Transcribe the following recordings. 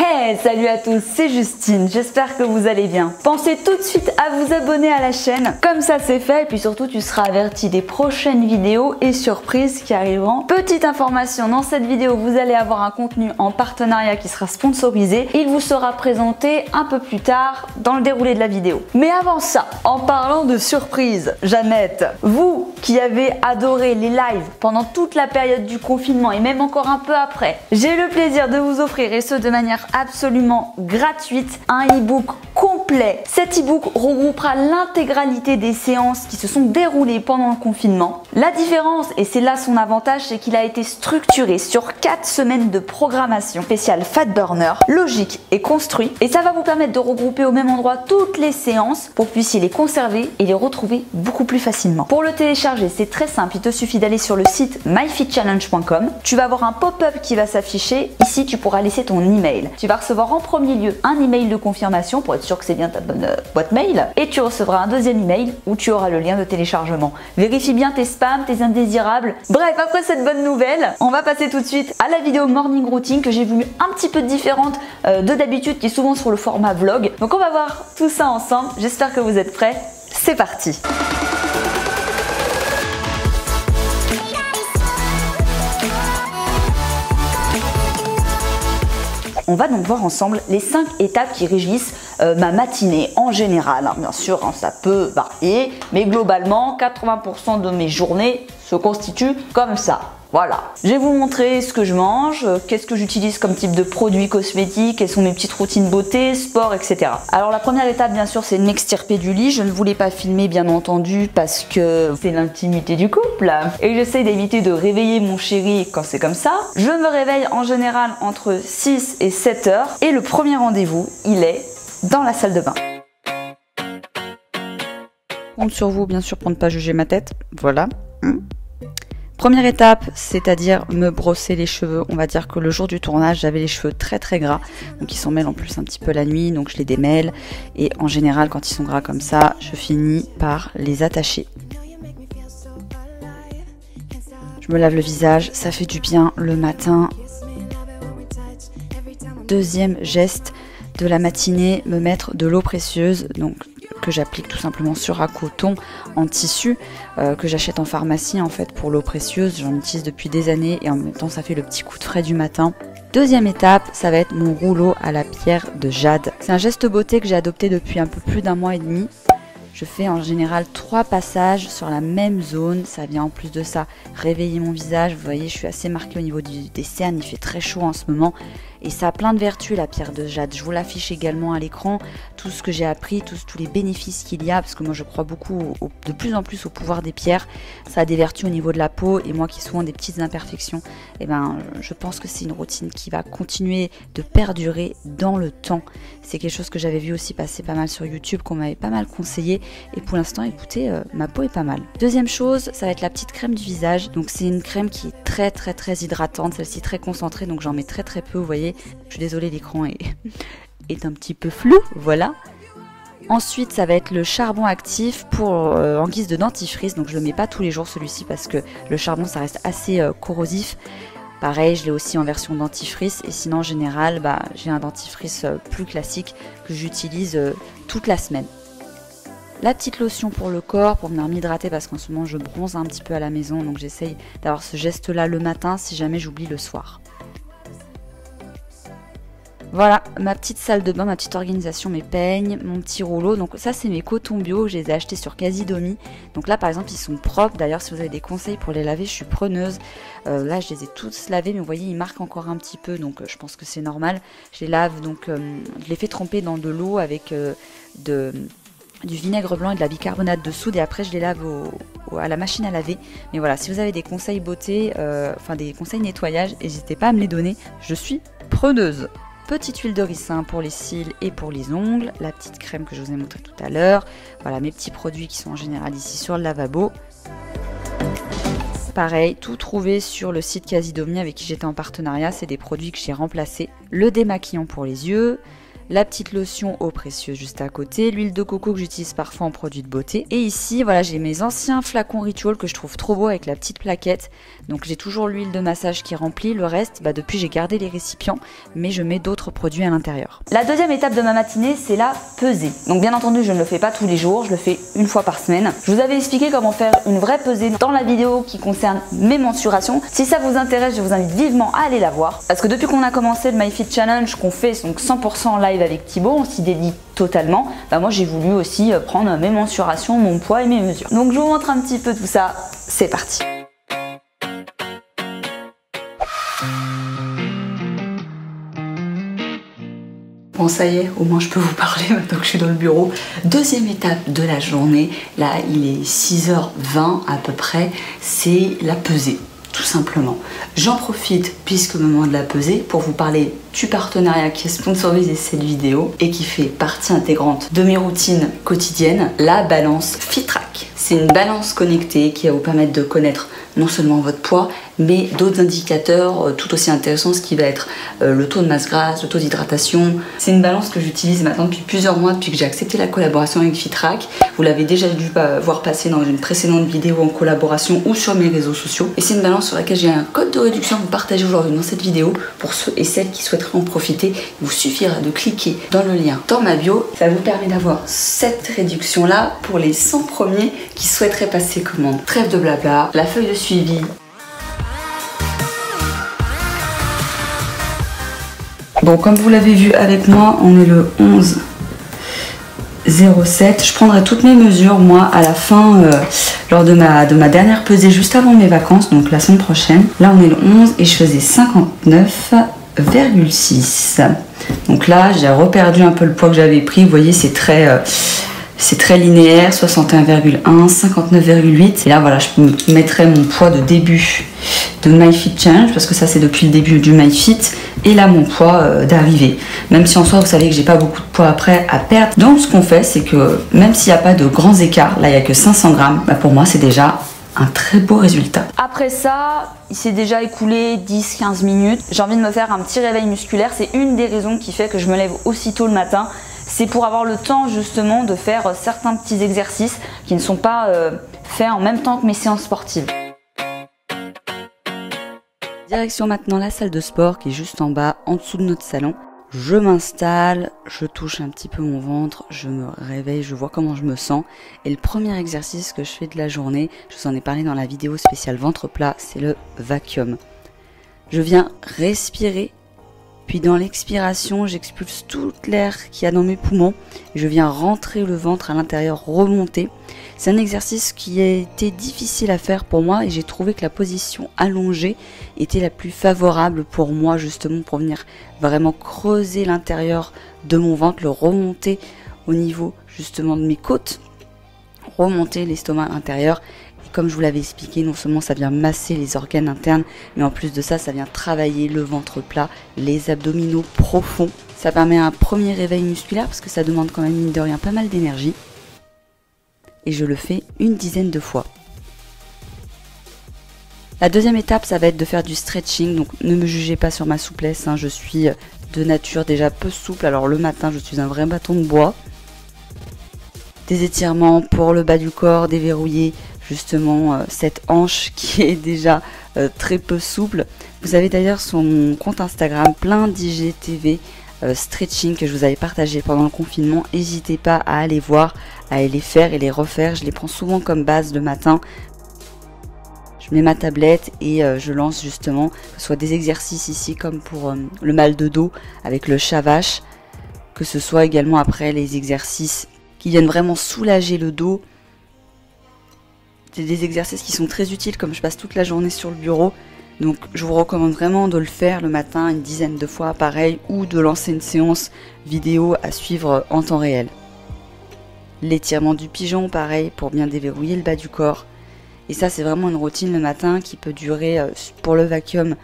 Hey, salut à tous, c'est Justine, j'espère que vous allez bien. Pensez tout de suite à vous abonner à la chaîne, comme ça c'est fait, et puis surtout tu seras averti des prochaines vidéos et surprises qui arriveront. Petite information, dans cette vidéo vous allez avoir un contenu en partenariat qui sera sponsorisé. Il vous sera présenté un peu plus tard dans le déroulé de la vidéo. Mais avant ça, en parlant de surprise, Jeannette, vous qui avez adoré les lives pendant toute la période du confinement et même encore un peu après, j'ai le plaisir de vous offrir, et ce de manière absolument gratuite, un e-book complet. Cet e-book regroupera l'intégralité des séances qui se sont déroulées pendant le confinement. La différence, et c'est là son avantage, c'est qu'il a été structuré sur 4 semaines de programmation spéciale Fat Burner, logique et construit, et ça va vous permettre de regrouper au même endroit toutes les séances pour que vous puissiez les conserver et les retrouver beaucoup plus facilement. Pour le télécharger, c'est très simple, il te suffit d'aller sur le site myfitchallenge.com. Tu vas avoir un pop-up qui va s'afficher. Ici, tu pourras laisser ton email. Tu vas recevoir en premier lieu un email de confirmation pour être sûr que c'est bien ta bonne boîte mail, et tu recevras un deuxième email où tu auras le lien de téléchargement. Vérifie bien tes spams, tes indésirables. Bref, après cette bonne nouvelle, on va passer tout de suite à la vidéo morning routine que j'ai voulu un petit peu différente de d'habitude, qui est souvent sur le format vlog. Donc on va voir tout ça ensemble. J'espère que vous êtes prêts. C'est parti. On va donc voir ensemble les 5 étapes qui régissent ma matinée en général. Alors, bien sûr, ça peut varier, mais globalement, 80% de mes journées se constituent comme ça. Voilà, je vais vous montrer ce que je mange, qu'est-ce que j'utilise comme type de produits cosmétiques, quelles sont mes petites routines beauté, sport, etc. Alors la première étape, bien sûr, c'est de m'extirper du lit. Je ne voulais pas filmer, bien entendu, parce que c'est l'intimité du couple. Et j'essaie d'éviter de réveiller mon chéri quand c'est comme ça. Je me réveille en général entre 6 et 7 heures. Et le premier rendez-vous, il est dans la salle de bain. Je compte sur vous, bien sûr, pour ne pas juger ma tête. Voilà. Première étape, c'est-à-dire me brosser les cheveux. On va dire que le jour du tournage, j'avais les cheveux très très gras, donc ils s'en mêlent en plus un petit peu la nuit, donc je les démêle. Et en général, quand ils sont gras comme ça, je finis par les attacher. Je me lave le visage, ça fait du bien le matin. Deuxième geste de la matinée, me mettre de l'eau précieuse, donc que j'applique tout simplement sur un coton en tissu que j'achète en pharmacie en fait pour l'eau précieuse. J'en utilise depuis des années et en même temps ça fait le petit coup de frais du matin. Deuxième étape, ça va être mon rouleau à la pierre de jade. C'est un geste beauté que j'ai adopté depuis un peu plus d'1 mois et demi. Je fais en général 3 passages sur la même zone. Ça vient en plus de ça réveiller mon visage. Vous voyez, je suis assez marquée au niveau des cernes. Il fait très chaud en ce moment. Et ça a plein de vertus, la pierre de jade. Je vous l'affiche également à l'écran. Tout ce que j'ai appris, tous les bénéfices qu'il y a. Parce que moi, je crois beaucoup, de plus en plus au pouvoir des pierres. Ça a des vertus au niveau de la peau. Et moi qui ai souvent des petites imperfections, eh ben, je pense que c'est une routine qui va continuer de perdurer dans le temps. C'est quelque chose que j'avais vu aussi passer pas mal sur YouTube, qu'on m'avait pas mal conseillé. Et pour l'instant, écoutez, ma peau est pas mal. Deuxième chose, ça va être la petite crème du visage. Donc c'est une crème qui est très très très hydratante. Celle-ci très concentrée, donc j'en mets très très peu, vous voyez. Je suis désolée, l'écran est un petit peu flou, voilà. Ensuite, ça va être le charbon actif pour en guise de dentifrice. Donc je le mets pas tous les jours celui-ci parce que le charbon ça reste assez corrosif. Pareil, je l'ai aussi en version dentifrice. Et sinon en général, j'ai un dentifrice plus classique que j'utilise toute la semaine. La petite lotion pour le corps, pour venir m'hydrater parce qu'en ce moment je bronze un petit peu à la maison. Donc j'essaye d'avoir ce geste-là le matin si jamais j'oublie le soir. Voilà, ma petite salle de bain, ma petite organisation, mes peignes, mon petit rouleau. Donc ça, c'est mes cotons bio, je les ai achetés sur Casidomi. Donc là, par exemple, ils sont propres. D'ailleurs, si vous avez des conseils pour les laver, je suis preneuse. Là, je les ai tous lavés, mais vous voyez, ils marquent encore un petit peu. Donc je pense que c'est normal. Je les lave, donc je les fais tremper dans de l'eau avec du vinaigre blanc et de la bicarbonate de soude. Et après, je les lave à la machine à laver. Mais voilà, si vous avez des conseils beauté, enfin des conseils nettoyage, n'hésitez pas à me les donner. Je suis preneuse. Petite huile de ricin pour les cils et pour les ongles, la petite crème que je vous ai montré tout à l'heure. Voilà mes petits produits qui sont en général ici sur le lavabo. Pareil, tout trouvé sur le site Casidomi avec qui j'étais en partenariat, c'est des produits que j'ai remplacés. Le démaquillant pour les yeux, la petite lotion eau précieuse juste à côté, l'huile de coco que j'utilise parfois en produit de beauté. Et ici, voilà, j'ai mes anciens flacons Ritual que je trouve trop beaux avec la petite plaquette. Donc j'ai toujours l'huile de massage qui remplit. Le reste, depuis j'ai gardé les récipients, mais je mets d'autres produits à l'intérieur. La deuxième étape de ma matinée, c'est la pesée. Donc bien entendu, je ne le fais pas tous les jours, je le fais une fois par semaine. Je vous avais expliqué comment faire une vraie pesée dans la vidéo qui concerne mes mensurations. Si ça vous intéresse, je vous invite vivement à aller la voir. Parce que depuis qu'on a commencé le MyFit Challenge, qu'on fait donc 100% en live avec Thibaut, on s'y dédie totalement. Moi j'ai voulu aussi prendre mes mensurations, mon poids et mes mesures. Donc je vous montre un petit peu tout ça, c'est parti. Bon ça y est, au moins je peux vous parler maintenant que je suis dans le bureau. Deuxième étape de la journée, là il est 6h20 à peu près, c'est la pesée. Tout simplement. J'en profite, puisque au moment de la pesée, pour vous parler du partenariat qui a sponsorisé cette vidéo et qui fait partie intégrante de mes routines quotidiennes, la balance FitTrack. C'est une balance connectée qui va vous permettre de connaître non seulement votre poids, mais d'autres indicateurs tout aussi intéressants, ce qui va être le taux de masse grasse, le taux d'hydratation. C'est une balance que j'utilise maintenant depuis plusieurs mois, depuis que j'ai accepté la collaboration avec FitTrack. Vous l'avez déjà dû voir passer dans une précédente vidéo en collaboration ou sur mes réseaux sociaux. Et c'est une balance sur laquelle j'ai un code de réduction à vous partager aujourd'hui dans cette vidéo. Pour ceux et celles qui souhaiteraient en profiter, il vous suffira de cliquer dans le lien dans ma bio. Ça vous permet d'avoir cette réduction-là pour les 100 premiers qui souhaiteraient passer commande. Trêve de blabla, la feuille de suivi. Bon, comme vous l'avez vu avec moi, on est le 11/07. Je prendrai toutes mes mesures, moi, à la fin, lors de ma dernière pesée, juste avant mes vacances, donc la semaine prochaine. Là, on est le 11 et je faisais 59,6. Donc là, j'ai reperdu un peu le poids que j'avais pris. Vous voyez, c'est très linéaire, 61,1, 59,8. Et là, voilà, je mettrai mon poids de début de MyFit Challenge, parce que ça, c'est depuis le début du MyFit. Et là, mon poids d'arrivée. Même si en soi, vous savez que j'ai pas beaucoup de poids après à perdre. Donc, ce qu'on fait, c'est que même s'il n'y a pas de grands écarts, là, il n'y a que 500 grammes, pour moi, c'est déjà un très beau résultat. Après ça, il s'est déjà écoulé 10-15 minutes. J'ai envie de me faire un petit réveil musculaire. C'est une des raisons qui fait que je me lève aussitôt le matin. C'est pour avoir le temps justement de faire certains petits exercices qui ne sont pas faits en même temps que mes séances sportives. Direction maintenant la salle de sport qui est juste en bas, en dessous de notre salon. Je m'installe, je touche un petit peu mon ventre, je me réveille, je vois comment je me sens. Et le premier exercice que je fais de la journée, je vous en ai parlé dans la vidéo spéciale ventre plat, c'est le vacuum. Je viens respirer. Puis dans l'expiration, j'expulse toute l'air qu'il y a dans mes poumons. Je viens rentrer le ventre à l'intérieur, remonter. C'est un exercice qui a été difficile à faire pour moi et j'ai trouvé que la position allongée était la plus favorable pour moi justement pour venir vraiment creuser l'intérieur de mon ventre, le remonter au niveau justement de mes côtes, remonter l'estomac à l'intérieur. Comme je vous l'avais expliqué, non seulement ça vient masser les organes internes, mais en plus de ça, ça vient travailler le ventre plat, les abdominaux profonds. Ça permet un premier réveil musculaire parce que ça demande quand même, mine de rien, pas mal d'énergie. Et je le fais une dizaine de fois. La deuxième étape, ça va être de faire du stretching. Donc ne me jugez pas sur ma souplesse, je suis de nature déjà peu souple. Alors le matin, je suis un vrai bâton de bois. Des étirements pour le bas du corps, déverrouiller justement cette hanche qui est déjà très peu souple. Vous avez d'ailleurs sur mon compte Instagram plein d'IGTV stretching que je vous avais partagé pendant le confinement. N'hésitez pas à aller voir, à les faire et les refaire. Je les prends souvent comme base le matin. Je mets ma tablette et je lance justement, que ce soit des exercices ici comme pour le mal de dos avec le chat vache, que ce soit également après les exercices qui viennent vraiment soulager le dos. C'est des exercices qui sont très utiles comme je passe toute la journée sur le bureau. Donc je vous recommande vraiment de le faire le matin une dizaine de fois pareil ou de lancer une séance vidéo à suivre en temps réel. L'étirement du pigeon pareil pour bien déverrouiller le bas du corps. Et ça c'est vraiment une routine le matin qui peut durer pour le vacuum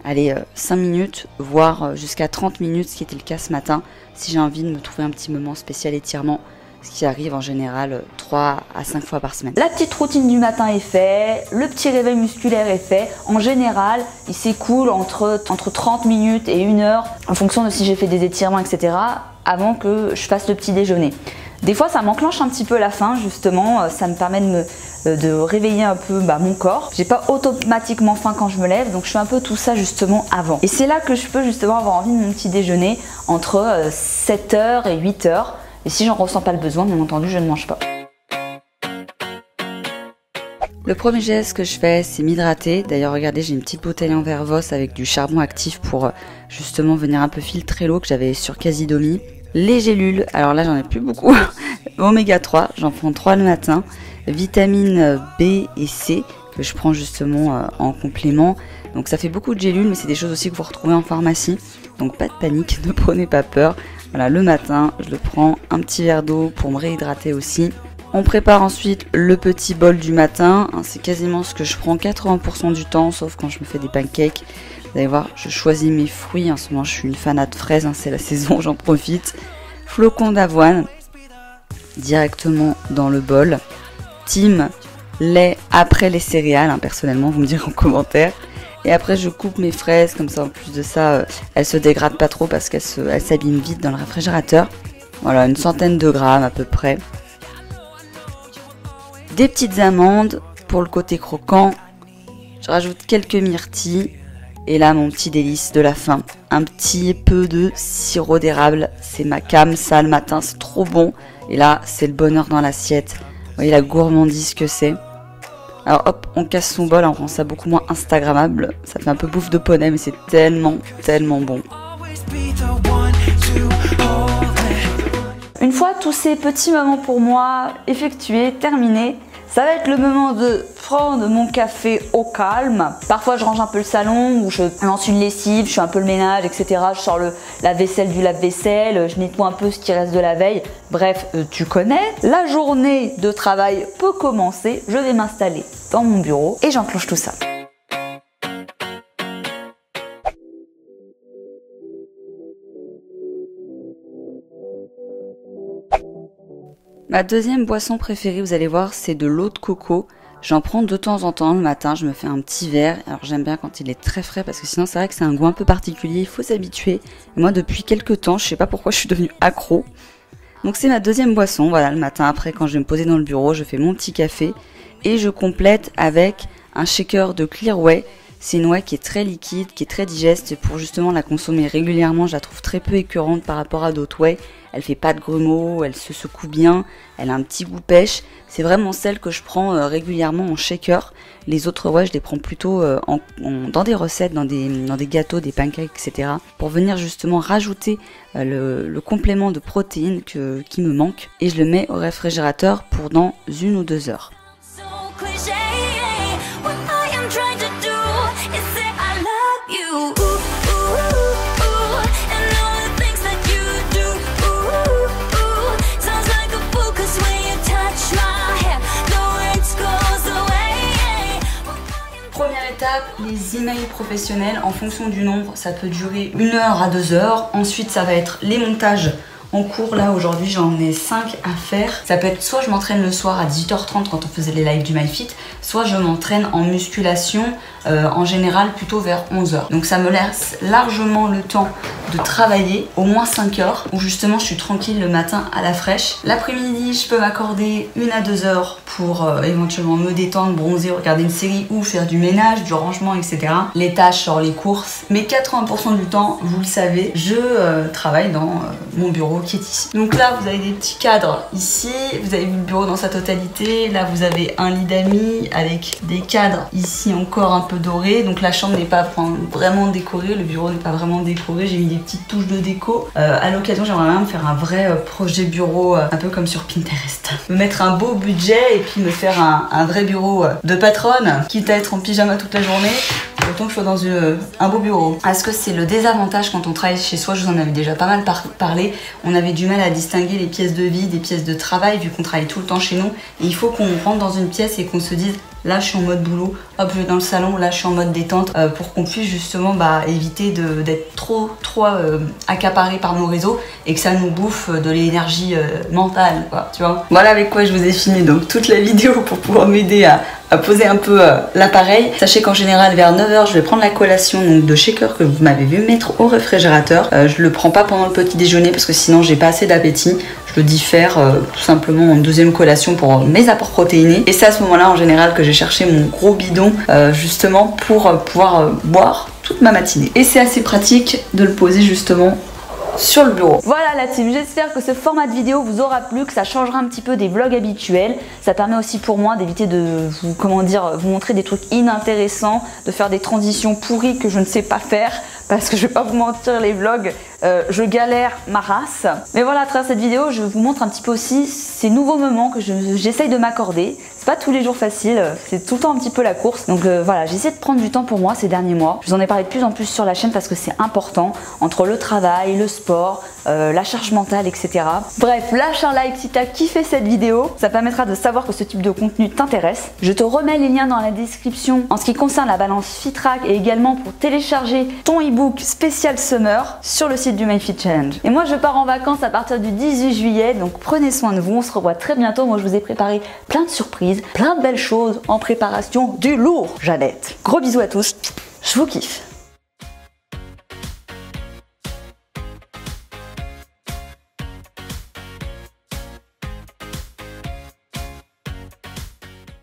5 minutes voire jusqu'à 30 minutes, ce qui était le cas ce matin si j'ai envie de me trouver un petit moment spécial étirement. Ce qui arrive en général 3 à 5 fois par semaine. La petite routine du matin est faite, le petit réveil musculaire est fait. En général, il s'écoule entre 30 minutes et 1 heure, en fonction de si j'ai fait des étirements, etc. avant que je fasse le petit déjeuner. Des fois ça m'enclenche un petit peu la faim justement, ça me permet de réveiller un peu mon corps. J'ai pas automatiquement faim quand je me lève, donc je fais un peu tout ça justement avant. Et c'est là que je peux justement avoir envie de mon petit déjeuner entre 7h et 8h. Et si j'en ressens pas le besoin, bien entendu, je ne mange pas. Le premier geste que je fais, c'est m'hydrater. D'ailleurs, regardez, j'ai une petite bouteille en verre Voss avec du charbon actif pour justement venir un peu filtrer l'eau que j'avais sur Casidomi. Les gélules, alors là j'en ai plus beaucoup. Oméga 3, j'en prends 3 le matin. Vitamines B et C que je prends justement en complément. Donc ça fait beaucoup de gélules, mais c'est des choses aussi que vous retrouvez en pharmacie. Donc pas de panique, ne prenez pas peur. Voilà, le matin, je le prends, un petit verre d'eau pour me réhydrater aussi. On prépare ensuite le petit bol du matin. C'est quasiment ce que je prends 80% du temps, sauf quand je me fais des pancakes. Vous allez voir, je choisis mes fruits. En ce moment, je suis une fanat de fraises, c'est la saison, j'en profite. Flocons d'avoine directement dans le bol. Team lait après les céréales, personnellement, vous me direz en commentaire. Et après, je coupe mes fraises, comme ça, en plus de ça, elles se dégradent pas trop parce qu'elles s'abîment vite dans le réfrigérateur. Voilà, une centaine de grammes à peu près. Des petites amandes pour le côté croquant. Je rajoute quelques myrtilles. Et là, mon petit délice de la fin, un petit peu de sirop d'érable. C'est ma came, ça le matin, c'est trop bon. Et là, c'est le bonheur dans l'assiette. Vous voyez la gourmandise que c'est. Alors hop, on casse son bol, on rend ça beaucoup moins instagrammable. Ça fait un peu bouffe de poney, mais c'est tellement, tellement bon. Une fois tous ces petits moments pour moi effectués, terminés, ça va être le moment de prendre mon café au calme. Parfois je range un peu le salon ou je lance une lessive, je fais un peu le ménage, etc. Je sors la vaisselle du lave-vaisselle, je nettoie un peu ce qui reste de la veille. Bref, tu connais. La journée de travail peut commencer. Je vais m'installer dans mon bureau et j'enclenche tout ça. Ma deuxième boisson préférée, vous allez voir, c'est de l'eau de coco. J'en prends de temps en temps le matin, je me fais un petit verre. Alors j'aime bien quand il est très frais parce que sinon c'est vrai que c'est un goût un peu particulier, il faut s'habituer. Et moi depuis quelques temps, je sais pas pourquoi je suis devenue accro. Donc c'est ma deuxième boisson, voilà, le matin après quand je vais me poser dans le bureau, je fais mon petit café. Et je complète avec un shaker de Clear Whey. C'est une whey qui est très liquide, qui est très digeste. Et pour justement la consommer régulièrement, je la trouve très peu écœurante par rapport à d'autres whey. Elle fait pas de grumeaux, elle se secoue bien, elle a un petit goût pêche. C'est vraiment celle que je prends régulièrement en shaker. Les autres whey, je les prends plutôt dans des recettes, dans des gâteaux, des pancakes, etc. Pour venir justement rajouter le complément de protéines qui me manque. Et je le mets au réfrigérateur pour dans 1 ou 2 heures. Première étape, les emails professionnels. En fonction du nombre, ça peut durer 1 heure à 2 heures. Ensuite, ça va être les montages en cours. Là, aujourd'hui, j'en ai 5 à faire. Ça peut être soit je m'entraîne le soir à 18h30 quand on faisait les lives du MyFit, soit je m'entraîne en musculation en général plutôt vers 11h. Donc ça me laisse largement le temps de travailler, au moins 5 heures, où justement je suis tranquille le matin à la fraîche. L'après-midi, je peux m'accorder 1 à 2 heures pour éventuellement me détendre, bronzer, regarder une série ou faire du ménage, du rangement, etc. Les tâches, genre les courses. Mais 80% du temps, vous le savez, je travaille dans mon bureau qui est ici. Donc là, vous avez des petits cadres ici, vous avez vu le bureau dans sa totalité. Là, vous avez un lit d'amis avec des cadres ici encore un peu dorés. Donc la chambre n'est pas vraiment décorée, le bureau n'est pas vraiment décoré. J'ai mis des petites touches de déco. À l'occasion, j'aimerais même faire un vrai projet bureau, un peu comme sur Pinterest. Me mettre un beau budget et puis me faire un vrai bureau de patronne, quitte à être en pyjama toute la journée. Autant que je sois dans un beau bureau. Est-ce que c'est le désavantage quand on travaille chez soi? Je vous en avais déjà pas mal parlé. On avait du mal à distinguer les pièces de vie des pièces de travail vu qu'on travaille tout le temps chez nous. Et il faut qu'on rentre dans une pièce et qu'on se dise là je suis en mode boulot, hop je vais dans le salon, là je suis en mode détente pour qu'on puisse justement éviter d'être trop accaparé par nos réseaux et que ça nous bouffe de l'énergie mentale quoi, tu vois. Voilà avec quoi je vous ai filmé donc toute la vidéo pour pouvoir m'aider poser un peu l'appareil. Sachez qu'en général vers 9h je vais prendre la collation donc, de shaker que vous m'avez vu mettre au réfrigérateur. Je le prends pas pendant le petit déjeuner parce que sinon j'ai pas assez d'appétit. Je le diffère tout simplement en deuxième collation pour mes apports protéinés. Et c'est à ce moment-là en général que j'ai cherché mon gros bidon justement pour pouvoir boire toute ma matinée. Et c'est assez pratique de le poser justement sur le bureau. Voilà la team, j'espère que ce format de vidéo vous aura plu, que ça changera un petit peu des vlogs habituels. Ça permet aussi pour moi d'éviter de vous, vous montrer des trucs inintéressants, de faire des transitions pourries que je ne sais pas faire. Parce que je vais pas vous mentir, les vlogs, je galère ma race. Mais voilà, à travers cette vidéo, je vous montre un petit peu aussi ces nouveaux moments que j'essaye de m'accorder. C'est pas tous les jours facile, c'est tout le temps un petit peu la course. Donc voilà, j'essaie de prendre du temps pour moi ces derniers mois. Je vous en ai parlé de plus en plus sur la chaîne parce que c'est important. Entre le travail, le sport, la charge mentale, etc. Bref, lâche un like si t'as kiffé cette vidéo. Ça permettra de savoir que ce type de contenu t'intéresse. Je te remets les liens dans la description en ce qui concerne la balance Fitrac et également pour télécharger ton e-book spécial Summer sur le site du My Fit Challenge. Et moi je pars en vacances à partir du 18 juillet, donc prenez soin de vous, on se revoit très bientôt. Moi je vous ai préparé plein de surprises, plein de belles choses en préparation, du lourd, Jeannette. Gros bisous à tous, je vous kiffe.